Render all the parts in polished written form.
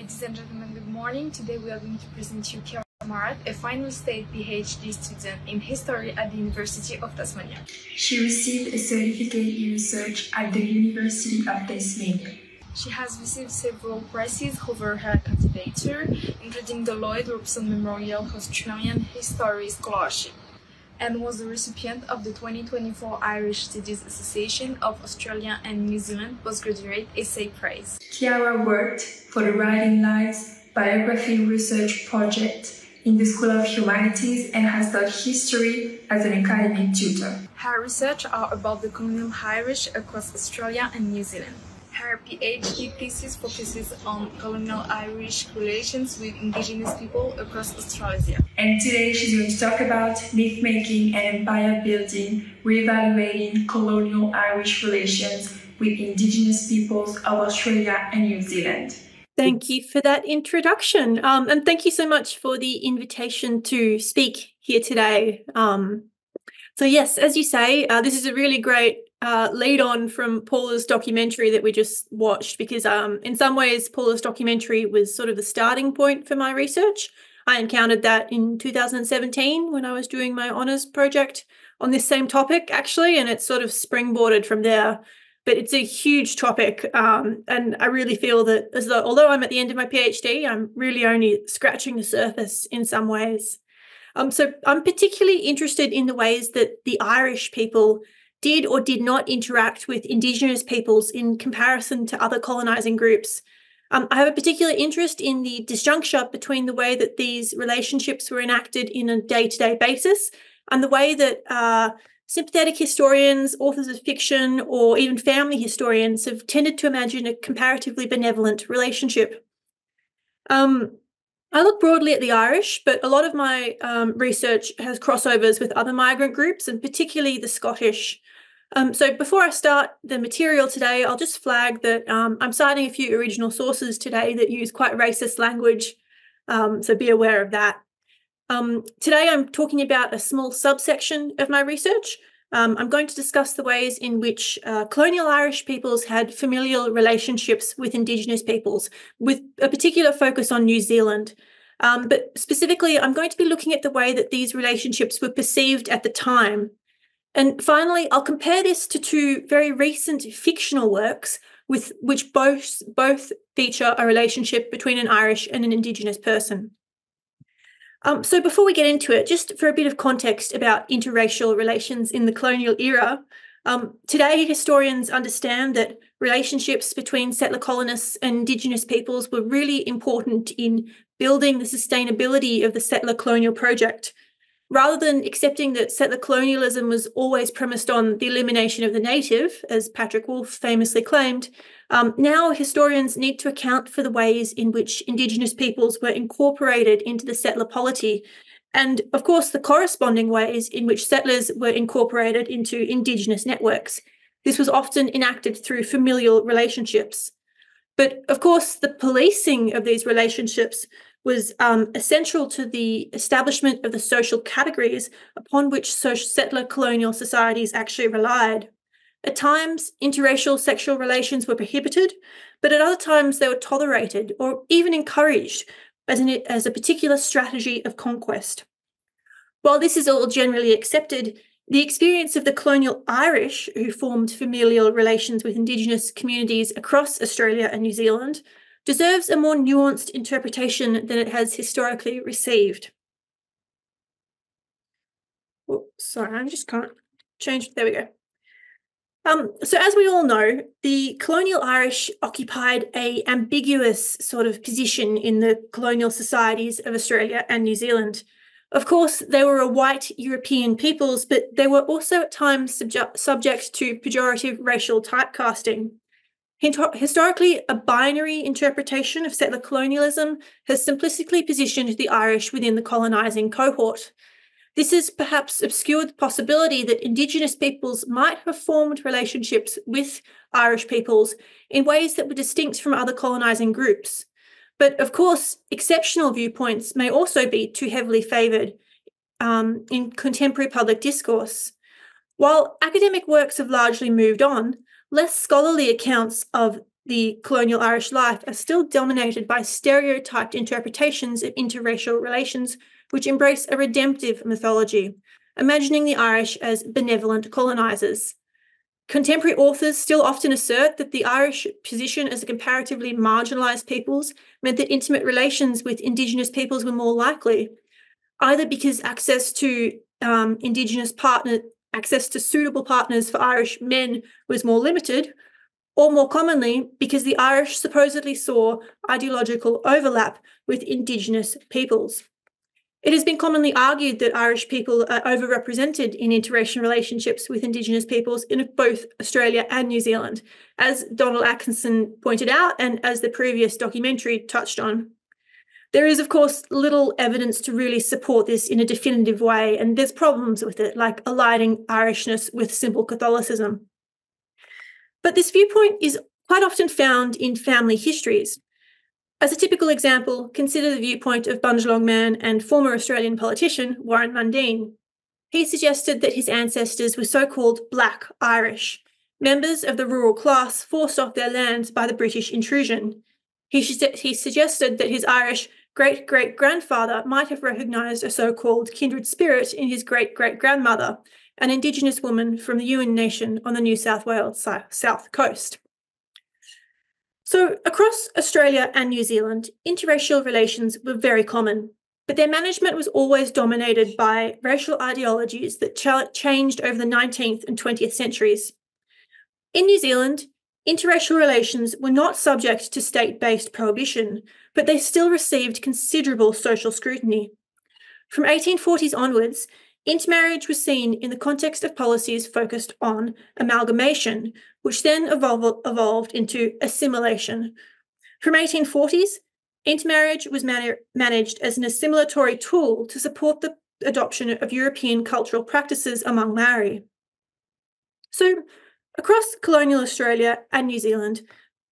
Ladies and gentlemen, good morning. Today we are going to present you Ciara, a final state PhD student in history at the University of Tasmania. She received a certificate in research at the University of Tasmania. She has received several prizes over her candidature, including the Lloyd Robson Memorial Australian History Scholarship, and was the recipient of the 2024 Irish Studies Association of Australia and New Zealand Postgraduate Essay Prize. Ciara worked for the Writing Lives Biography Research Project in the School of Humanities and has taught history as an academic tutor. Her research are about the colonial Irish across Australia and New Zealand. Her PhD thesis focuses on colonial Irish relations with Indigenous people across Australasia. And today she's going to talk about myth-making and empire building, reevaluating colonial Irish relations with Indigenous peoples of Australia and New Zealand. Thank you for that introduction. And thank you so much for the invitation to speak here today. So yes, as you say, this is a really great lead on from Paula's documentary that we just watched, because in some ways Paula's documentary was sort of the starting point for my research. I encountered that in 2017 when I was doing my honours project on this same topic, actually, and it sort of springboarded from there. But it's a huge topic, and I really feel that as though, although I'm at the end of my PhD, I'm really only scratching the surface in some ways. So I'm particularly interested in the ways that the Irish people did or did not interact with Indigenous peoples in comparison to other colonising groups. I have a particular interest in the disjuncture between the way that these relationships were enacted in a day-to-day basis and the way that sympathetic historians, authors of fiction, or even family historians have tended to imagine a comparatively benevolent relationship. I look broadly at the Irish, but a lot of my research has crossovers with other migrant groups, and particularly the Scottish. So before I start the material today, I'll just flag that I'm citing a few original sources today that use quite racist language, so be aware of that. Today I'm talking about a small subsection of my research. I'm going to discuss the ways in which colonial Irish peoples had familial relationships with Indigenous peoples, with a particular focus on New Zealand. But specifically, I'm going to be looking at the way that these relationships were perceived at the time. And finally, I'll compare this to two very recent fictional works with which both feature a relationship between an Irish and an Indigenous person. So before we get into it, just for a bit of context about interracial relations in the colonial era, today historians understand that relationships between settler colonists and Indigenous peoples were really important in building the sustainability of the settler colonial project. Rather than accepting that settler colonialism was always premised on the elimination of the native, as Patrick Wolfe famously claimed, now historians need to account for the ways in which Indigenous peoples were incorporated into the settler polity, and of course the corresponding ways in which settlers were incorporated into Indigenous networks. This was often enacted through familial relationships. But of course, the policing of these relationships was essential to the establishment of the social categories upon which settler colonial societies actually relied. At times, interracial sexual relations were prohibited, but at other times they were tolerated or even encouraged as a particular strategy of conquest. While this is all generally accepted, the experience of the colonial Irish, who formed familial relations with Indigenous communities across Australia and New Zealand, deserves a more nuanced interpretation than it has historically received. Oh, sorry, I just can't change. There we go. So as we all know, the colonial Irish occupied an ambiguous sort of position in the colonial societies of Australia and New Zealand. Of course, they were a white European peoples, but they were also at times subject to pejorative racial typecasting. Historically, a binary interpretation of settler colonialism has simplistically positioned the Irish within the colonising cohort. This has perhaps obscured the possibility that Indigenous peoples might have formed relationships with Irish peoples in ways that were distinct from other colonising groups. But of course, exceptional viewpoints may also be too heavily favoured in contemporary public discourse. While academic works have largely moved on, less scholarly accounts of the colonial Irish life are still dominated by stereotyped interpretations of interracial relations which embrace a redemptive mythology, imagining the Irish as benevolent colonisers. Contemporary authors still often assert that the Irish position as a comparatively marginalised peoples meant that intimate relations with Indigenous peoples were more likely, either because access to suitable partners for Irish men was more limited, or more commonly, because the Irish supposedly saw ideological overlap with Indigenous peoples. It has been commonly argued that Irish people are overrepresented in interracial relationships with Indigenous peoples in both Australia and New Zealand, as Donald Atkinson pointed out and as the previous documentary touched on. There is, of course, little evidence to really support this in a definitive way, and there's problems with it, like aligning Irishness with simple Catholicism. But this viewpoint is quite often found in family histories. As a typical example, consider the viewpoint of Bundjalung man and former Australian politician Warren Mundine. He suggested that his ancestors were so-called Black Irish, members of the rural class forced off their lands by the British intrusion. He suggested that his Irish great-great-grandfather might have recognised a so-called kindred spirit in his great-great-grandmother, an Indigenous woman from the Yuin Nation on the New South Wales south coast. So across Australia and New Zealand, interracial relations were very common, but their management was always dominated by racial ideologies that changed over the 19th and 20th centuries. In New Zealand, interracial relations were not subject to state-based prohibition, but they still received considerable social scrutiny. From 1840s onwards, intermarriage was seen in the context of policies focused on amalgamation, which then evolved into assimilation. From 1840s, intermarriage was managed as an assimilatory tool to support the adoption of European cultural practices among Maori. So, across colonial Australia and New Zealand,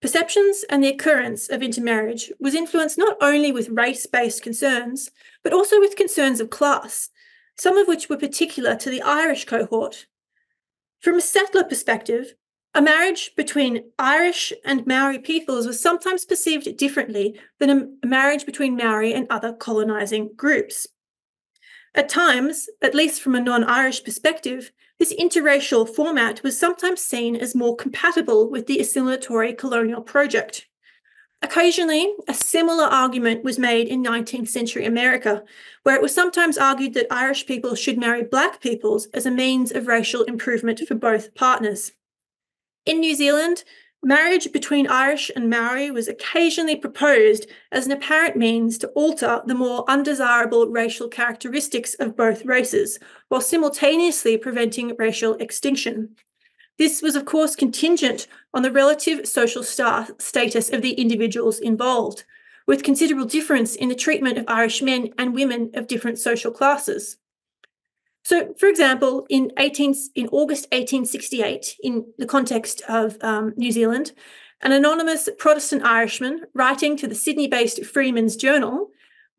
perceptions and the occurrence of intermarriage was influenced not only with race-based concerns, but also with concerns of class, some of which were particular to the Irish cohort. From a settler perspective, a marriage between Irish and Maori peoples was sometimes perceived differently than a marriage between Maori and other colonising groups. At times, at least from a non-Irish perspective, this interracial format was sometimes seen as more compatible with the assimilatory colonial project. Occasionally, a similar argument was made in 19th century America, where it was sometimes argued that Irish people should marry Black peoples as a means of racial improvement for both partners. In New Zealand, marriage between Irish and Maori was occasionally proposed as an apparent means to alter the more undesirable racial characteristics of both races, while simultaneously preventing racial extinction. This was, of course, contingent on the relative social status of the individuals involved, with considerable difference in the treatment of Irish men and women of different social classes. So, for example, in August 1868, in the context of New Zealand, an anonymous Protestant Irishman writing to the Sydney-based Freeman's Journal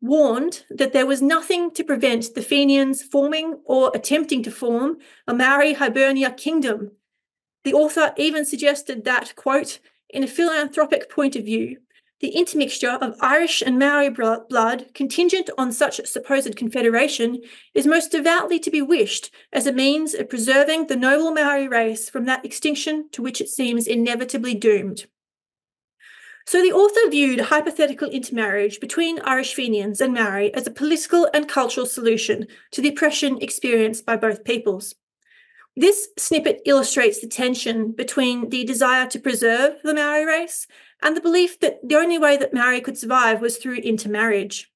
warned that there was nothing to prevent the Fenians forming or attempting to form a Maori Hibernia kingdom. The author even suggested that, quote, in a philanthropic point of view, the intermixture of Irish and Maori blood contingent on such supposed confederation is most devoutly to be wished as a means of preserving the noble Maori race from that extinction to which it seems inevitably doomed. So the author viewed hypothetical intermarriage between Irish Fenians and Maori as a political and cultural solution to the oppression experienced by both peoples. This snippet illustrates the tension between the desire to preserve the Maori race and the belief that the only way that Maori could survive was through intermarriage.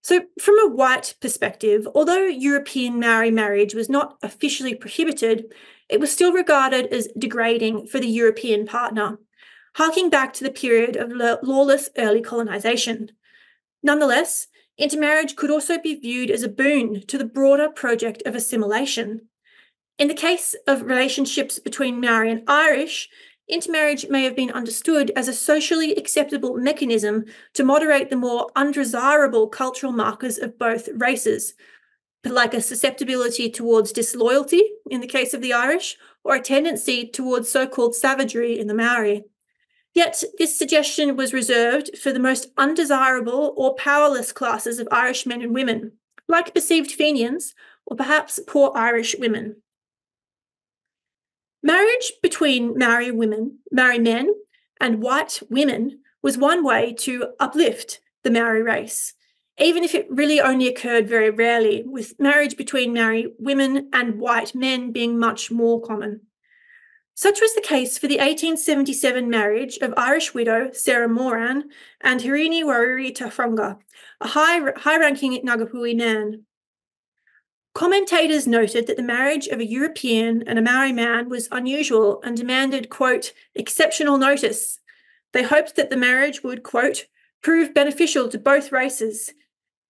So, from a white perspective, although European Maori marriage was not officially prohibited, it was still regarded as degrading for the European partner, harking back to the period of lawless early colonisation. Nonetheless, intermarriage could also be viewed as a boon to the broader project of assimilation. In the case of relationships between Maori and Irish, intermarriage may have been understood as a socially acceptable mechanism to moderate the more undesirable cultural markers of both races, like a susceptibility towards disloyalty in the case of the Irish, or a tendency towards so-called savagery in the Maori. Yet this suggestion was reserved for the most undesirable or powerless classes of Irish men and women, like perceived Fenians or perhaps poor Irish women. Marriage between married men, and white women was one way to uplift the Maori race, even if it really only occurred very rarely, with marriage between married women and white men being much more common. Such was the case for the 1877 marriage of Irish widow Sarah Moran and Hirini Waruri Tafunga, a high-ranking Ngāpuhi Nan. Commentators noted that the marriage of a European and a Maori man was unusual and demanded, quote, exceptional notice. They hoped that the marriage would, quote, prove beneficial to both races.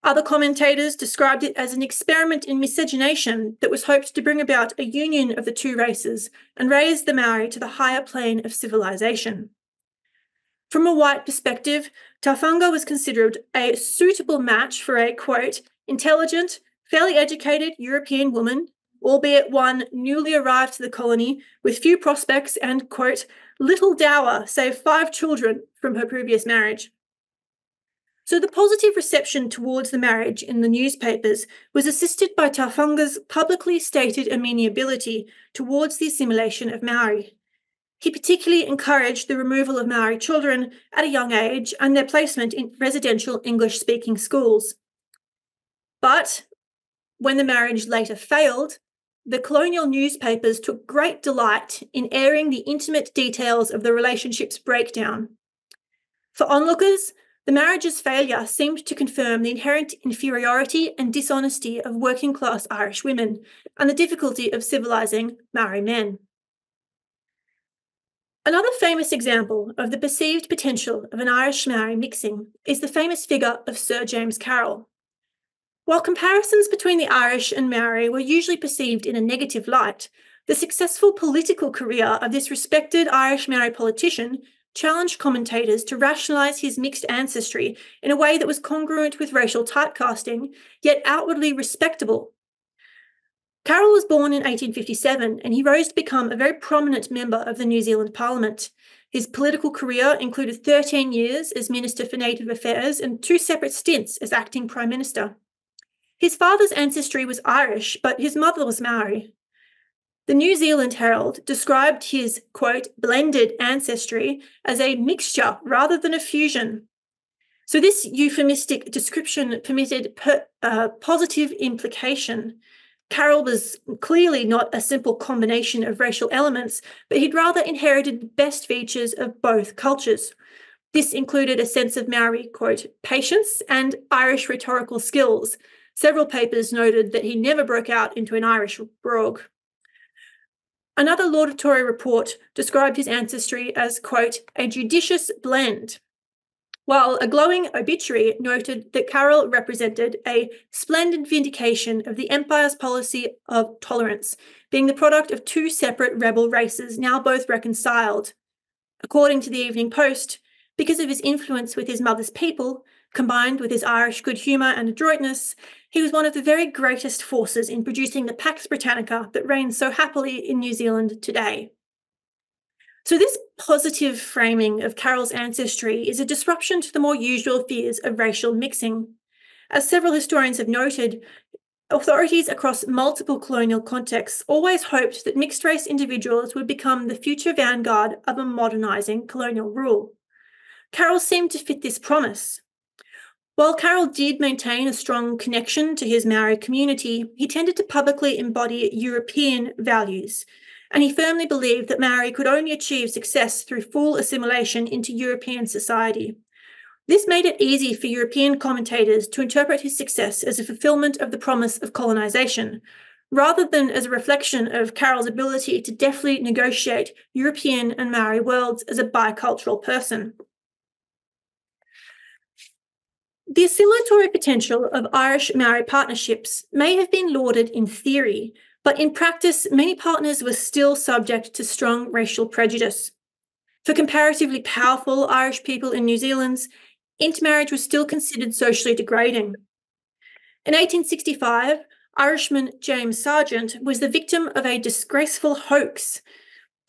Other commentators described it as an experiment in miscegenation that was hoped to bring about a union of the two races and raise the Maori to the higher plane of civilization. From a white perspective, Tafunga was considered a suitable match for a, quote, intelligent, fairly educated European woman, albeit one newly arrived to the colony with few prospects and, quote, little dower, save 5 children from her previous marriage. So the positive reception towards the marriage in the newspapers was assisted by Tafunga's publicly stated amenability towards the assimilation of Maori. He particularly encouraged the removal of Maori children at a young age and their placement in residential English-speaking schools. But when the marriage later failed, the colonial newspapers took great delight in airing the intimate details of the relationship's breakdown. For onlookers, the marriage's failure seemed to confirm the inherent inferiority and dishonesty of working-class Irish women and the difficulty of civilising Maori men. Another famous example of the perceived potential of an Irish-Maori mixing is the famous figure of Sir James Carroll. While comparisons between the Irish and Maori were usually perceived in a negative light, the successful political career of this respected Irish-Maori politician challenged commentators to rationalise his mixed ancestry in a way that was congruent with racial typecasting, yet outwardly respectable. Carroll was born in 1857 and he rose to become a very prominent member of the New Zealand Parliament. His political career included 13 years as Minister for Native Affairs and 2 separate stints as acting Prime Minister. His father's ancestry was Irish, but his mother was Maori. The New Zealand Herald described his, quote, blended ancestry as a mixture rather than a fusion. So this euphemistic description permitted positive implication. Carroll was clearly not a simple combination of racial elements, but he'd rather inherited the best features of both cultures. This included a sense of Maori, quote, patience and Irish rhetorical skills. Several papers noted that he never broke out into an Irish brogue. Another laudatory report described his ancestry as, quote, a judicious blend, while a glowing obituary noted that Carroll represented a splendid vindication of the Empire's policy of tolerance, being the product of 2 separate rebel races now both reconciled. According to the Evening Post, because of his influence with his mother's people, combined with his Irish good humour and adroitness, he was one of the very greatest forces in producing the Pax Britannica that reigns so happily in New Zealand today. So this positive framing of Carroll's ancestry is a disruption to the more usual fears of racial mixing. As several historians have noted, authorities across multiple colonial contexts always hoped that mixed-race individuals would become the future vanguard of a modernising colonial rule. Carroll seemed to fit this promise. While Carroll did maintain a strong connection to his Maori community, he tended to publicly embody European values, and he firmly believed that Maori could only achieve success through full assimilation into European society. This made it easy for European commentators to interpret his success as a fulfilment of the promise of colonisation, rather than as a reflection of Carroll's ability to deftly negotiate European and Maori worlds as a bicultural person. The assimilatory potential of Irish-Maori partnerships may have been lauded in theory, but in practice, many partners were still subject to strong racial prejudice. For comparatively powerful Irish people in New Zealand, intermarriage was still considered socially degrading. In 1865, Irishman James Sargent was the victim of a disgraceful hoax.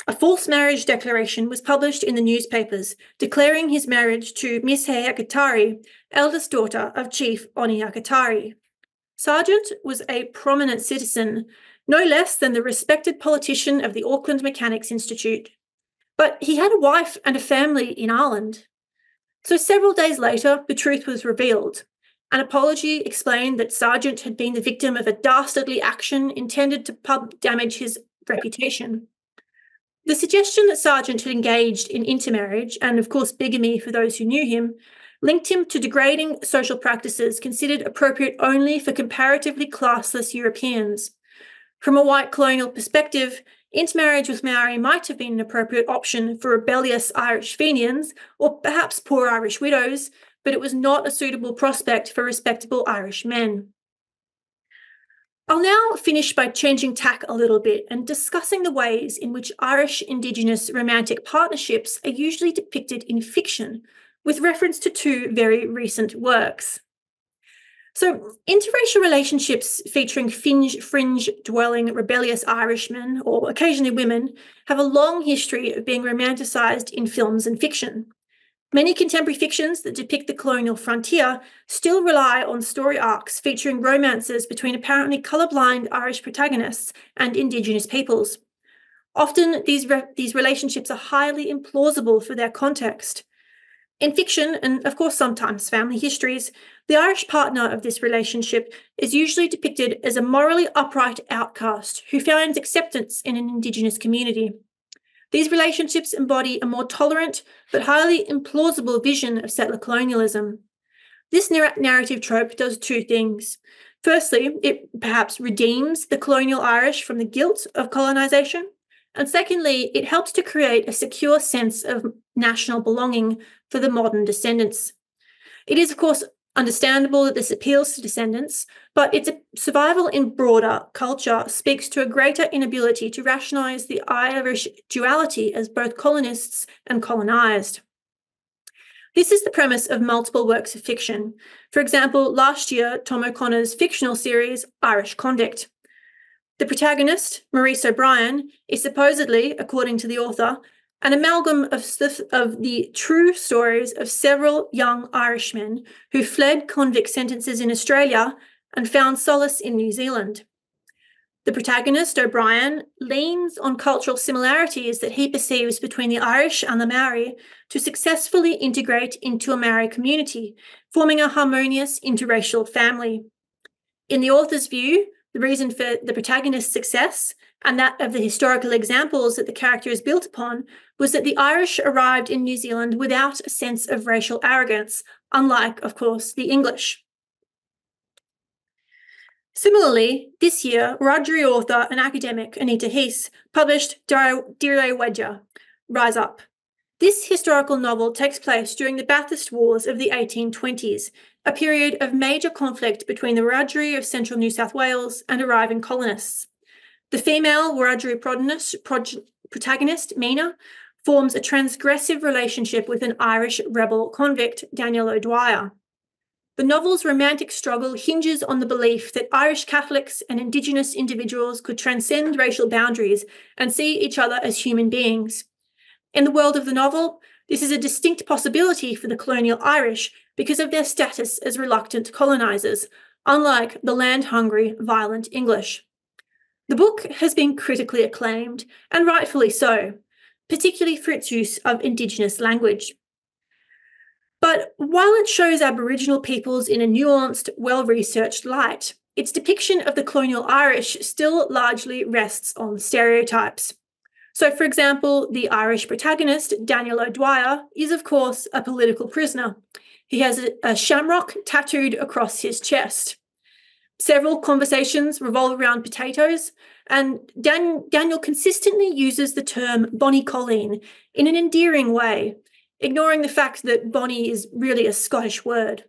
A false marriage declaration was published in the newspapers, declaring his marriage to Miss Akatari, eldest daughter of Chief Oni Akatari. Sargent was a prominent citizen, no less than the respected politician of the Auckland Mechanics Institute. But he had a wife and a family in Ireland. So several days later, the truth was revealed. An apology explained that Sargent had been the victim of a dastardly action intended to damage his reputation. The suggestion that Sargent had engaged in intermarriage, and of course bigamy for those who knew him, linked him to degrading social practices considered appropriate only for comparatively classless Europeans. From a white colonial perspective, intermarriage with Maori might have been an appropriate option for rebellious Irish Fenians or perhaps poor Irish widows, but it was not a suitable prospect for respectable Irish men. I'll now finish by changing tack a little bit and discussing the ways in which Irish Indigenous romantic partnerships are usually depicted in fiction, with reference to two very recent works. So, interracial relationships featuring fringe-dwelling rebellious Irishmen, or occasionally women, have a long history of being romanticised in films and fiction. Many contemporary fictions that depict the colonial frontier still rely on story arcs featuring romances between apparently colourblind Irish protagonists and Indigenous peoples. Often, these relationships are highly implausible for their context. In fiction, and of course sometimes family histories, the Irish partner of this relationship is usually depicted as a morally upright outcast who finds acceptance in an Indigenous community. These relationships embody a more tolerant but highly implausible vision of settler colonialism. This narrative trope does two things. Firstly, it perhaps redeems the colonial Irish from the guilt of colonisation, and secondly, it helps to create a secure sense of national belonging for the modern descendants. It is, of course, understandable that this appeals to descendants, but its survival in broader culture speaks to a greater inability to rationalise the Irish duality as both colonists and colonised. This is the premise of multiple works of fiction. For example, last year, Tom O'Connor's fictional series, Irish Convict. The protagonist, Maurice O'Brien, is supposedly, according to the author, an amalgam of the true stories of several young Irishmen who fled convict sentences in Australia and found solace in New Zealand. The protagonist, O'Brien, leans on cultural similarities that he perceives between the Irish and the Maori to successfully integrate into a Maori community, forming a harmonious interracial family. In the author's view, the reason for the protagonist's success and that of the historical examples that the character is built upon was that the Irish arrived in New Zealand without a sense of racial arrogance, unlike, of course, the English. Similarly, this year, Wiradjuri author and academic Anita Heese published Dire Wedja, Rise Up. This historical novel takes place during the Bathurst Wars of the 1820s, a period of major conflict between the Wiradjuri of central New South Wales and arriving colonists. The female Wiradjuri protagonist, Mina, forms a transgressive relationship with an Irish rebel convict, Daniel O'Dwyer. The novel's romantic struggle hinges on the belief that Irish Catholics and Indigenous individuals could transcend racial boundaries and see each other as human beings. In the world of the novel, this is a distinct possibility for the colonial Irish because of their status as reluctant colonisers, unlike the land-hungry, violent English. The book has been critically acclaimed, and rightfully so, particularly for its use of Indigenous language. But while it shows Aboriginal peoples in a nuanced, well-researched light, its depiction of the colonial Irish still largely rests on stereotypes. So, for example, the Irish protagonist, Daniel O'Dwyer, is, of course, a political prisoner. He has a shamrock tattooed across his chest. Several conversations revolve around potatoes, and Daniel consistently uses the term Bonnie Colleen in an endearing way, ignoring the fact that Bonnie is really a Scottish word.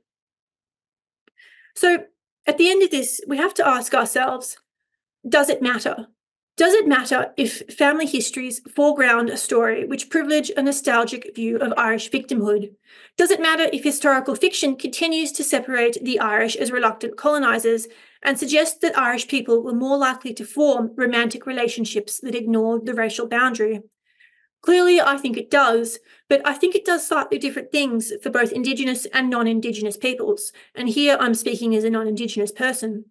So, at the end of this, we have to ask ourselves, does it matter? Does it matter if family histories foreground a story which privilege a nostalgic view of Irish victimhood? Does it matter if historical fiction continues to separate the Irish as reluctant colonisers and suggest that Irish people were more likely to form romantic relationships that ignored the racial boundary? Clearly, I think it does, but I think it does slightly different things for both Indigenous and non-Indigenous peoples, and here I'm speaking as a non-Indigenous person.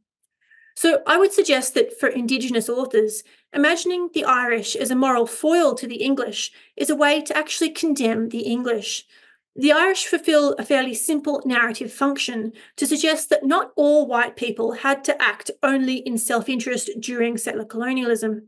So I would suggest that for Indigenous authors, imagining the Irish as a moral foil to the English is a way to actually condemn the English. The Irish fulfill a fairly simple narrative function to suggest that not all white people had to act only in self-interest during settler colonialism.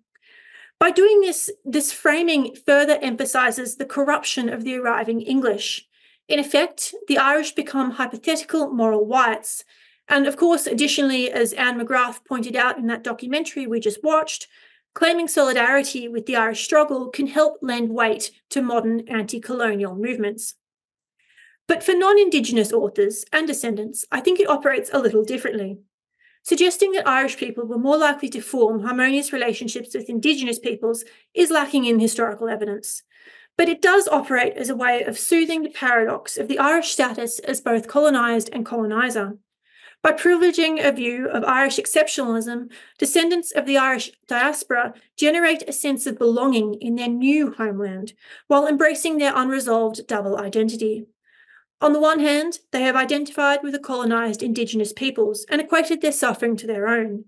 By doing this, this framing further emphasises the corruption of the arriving English. In effect, the Irish become hypothetical moral whites. And of course, additionally, as Anne McGrath pointed out in that documentary we just watched, claiming solidarity with the Irish struggle can help lend weight to modern anti-colonial movements. But for non-Indigenous authors and descendants, I think it operates a little differently. Suggesting that Irish people were more likely to form harmonious relationships with Indigenous peoples is lacking in historical evidence. But it does operate as a way of soothing the paradox of the Irish status as both colonised and coloniser. By privileging a view of Irish exceptionalism, descendants of the Irish diaspora generate a sense of belonging in their new homeland, while embracing their unresolved double identity. On the one hand, they have identified with the colonised Indigenous peoples and equated their suffering to their own.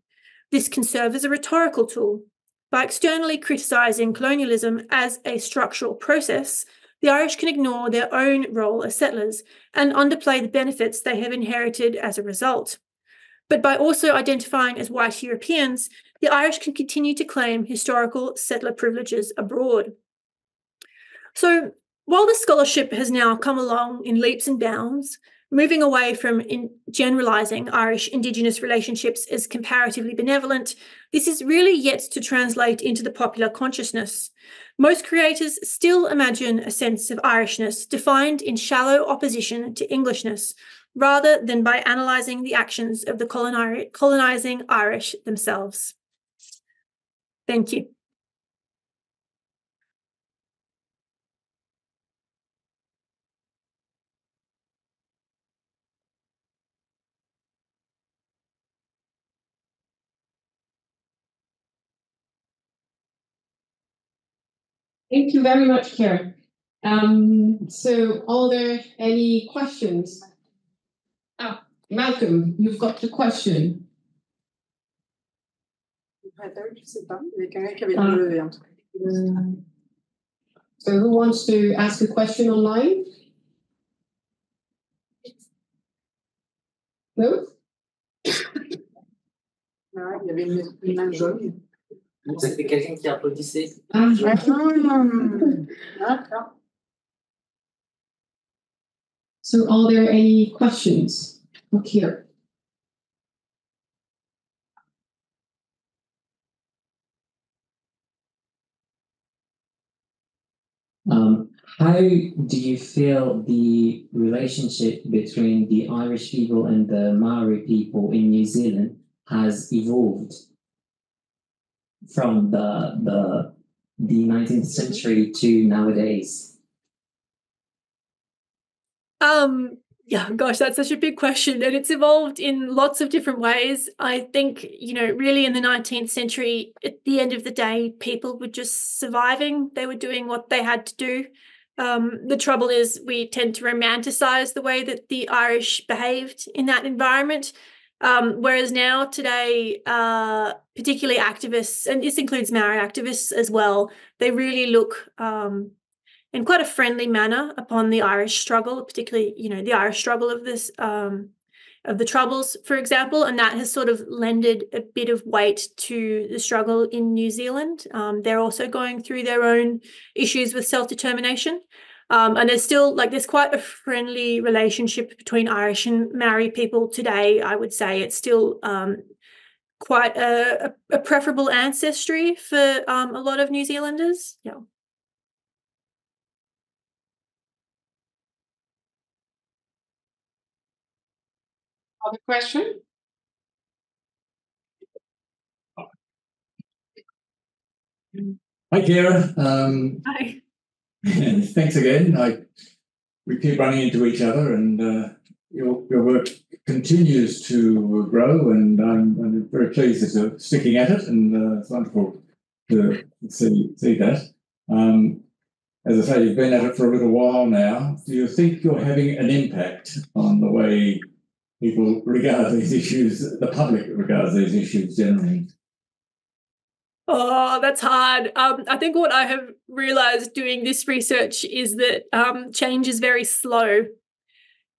This can serve as a rhetorical tool. By externally criticising colonialism as a structural process, the Irish can ignore their own role as settlers and underplay the benefits they have inherited as a result. But by also identifying as white Europeans, the Irish can continue to claim historical settler privileges abroad. So, while the scholarship has now come along in leaps and bounds, moving away from generalising Irish Indigenous relationships as comparatively benevolent, this is really yet to translate into the popular consciousness. Most creators still imagine a sense of Irishness defined in shallow opposition to Englishness, rather than by analysing the actions of the colonising Irish themselves. Thank you. Thank you very much, Ciara. So are there any questions? Malcolm, you've got the question. So who wants to ask a question online? No? Il y avait une main jaune. C'était quelqu'un qui applaudissait. So are there any questions? Look here. How do you feel the relationship between the Irish people and the Maori people in New Zealand has evolved from the 19th century to nowadays? Yeah, gosh, that's such a big question, and it's evolved in lots of different ways. I think, really in the 19th century, at the end of the day, people were just surviving. They were doing what they had to do. The trouble is we tend to romanticize the way that the Irish behaved in that environment. Whereas now, today, particularly activists, and this includes Maori activists as well, they really look in quite a friendly manner upon the Irish struggle, particularly, the Irish struggle of this, of the Troubles, for example, and that has sort of lended a bit of weight to the struggle in New Zealand. They're also going through their own issues with self-determination. And there's quite a friendly relationship between Irish and Maori people today. I would say it's still quite a preferable ancestry for a lot of New Zealanders. Yeah. Other question? Hi, Ciara. Hi. Thanks again. We keep running into each other, and your work continues to grow, and I'm very pleased that you're sticking at it, and it's wonderful to see that. as I say, you've been at it for a little while now. Do you think you're having an impact on the way people regard these issues, the public regards these issues generally? Oh, that's hard. I think what I have realised doing this research is that change is very slow.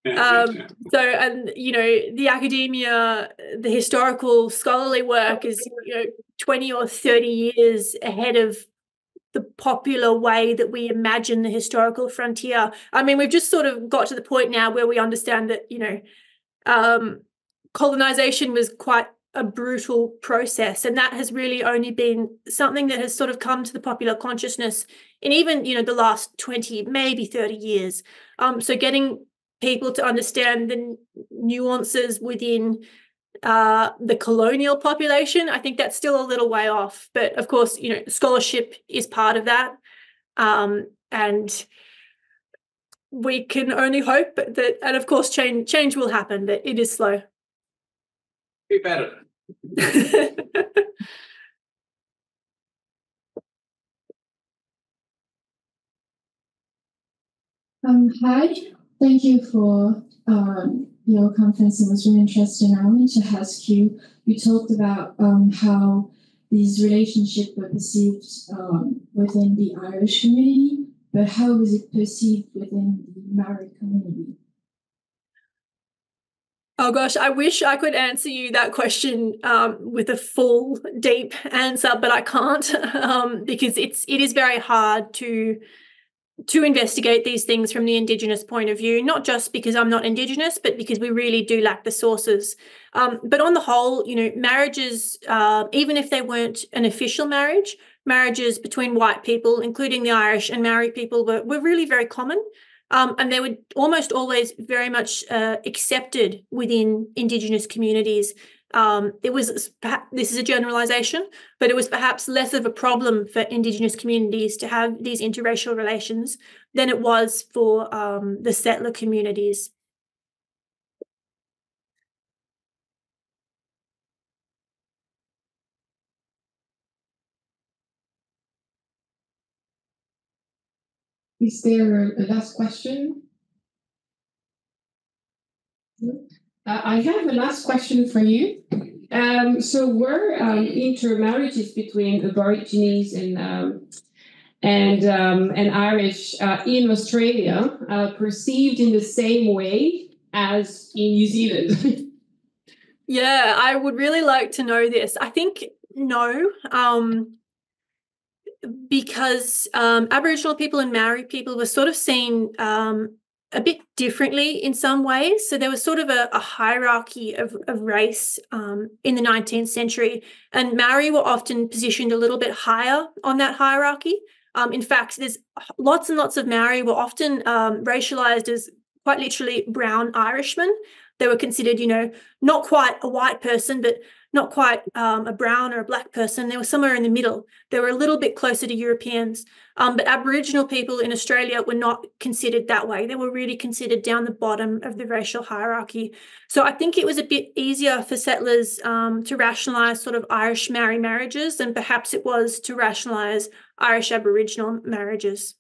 And the academia, the historical scholarly work is 20 or 30 years ahead of the popular way that we imagine the historical frontier. I mean, we've just sort of got to the point now where we understand that colonization was quite a brutal process, and that has really only been something that has sort of come to the popular consciousness in even the last 20, maybe 30 years. So getting people to understand the nuances within the colonial population, I think that's still a little way off. But of course, scholarship is part of that, and we can only hope that, and of course, change will happen. But it is slow. Be better. Hi, thank you for your conference. It was really interesting. I wanted to ask you, you talked about how these relationships were perceived within the Irish community, but how was it perceived within the Maori community? Oh gosh, I wish I could answer you that question with a full, deep answer, but I can't because it is very hard to investigate these things from the Indigenous point of view, not just because I'm not Indigenous, but because we really do lack the sources. But on the whole, marriages, even if they weren't an official marriage, marriages between white people, including the Irish and Maori people, were really very common. And they were almost always very much accepted within Indigenous communities. It was, this is a generalisation, but it was perhaps less of a problem for Indigenous communities to have these interracial relations than it was for the settler communities. Is there a last question? I have a last question for you. So were intermarriages between Aborigines and Irish in Australia perceived in the same way as in New Zealand? Yeah, I would really like to know this. I think no, because Aboriginal people and Maori people were sort of seen a bit differently in some ways. So there was sort of a hierarchy of race in the 19th century, and Maori were often positioned a little bit higher on that hierarchy. In fact, there's lots and lots of Maori were often racialized as quite literally brown Irishmen. They were considered, not quite a white person, but not quite a brown or a black person. They were somewhere in the middle. They were a little bit closer to Europeans. But Aboriginal people in Australia were not considered that way. They were really considered down the bottom of the racial hierarchy. So I think it was a bit easier for settlers to rationalise sort of Irish Maori marriages than perhaps it was to rationalise Irish Aboriginal marriages.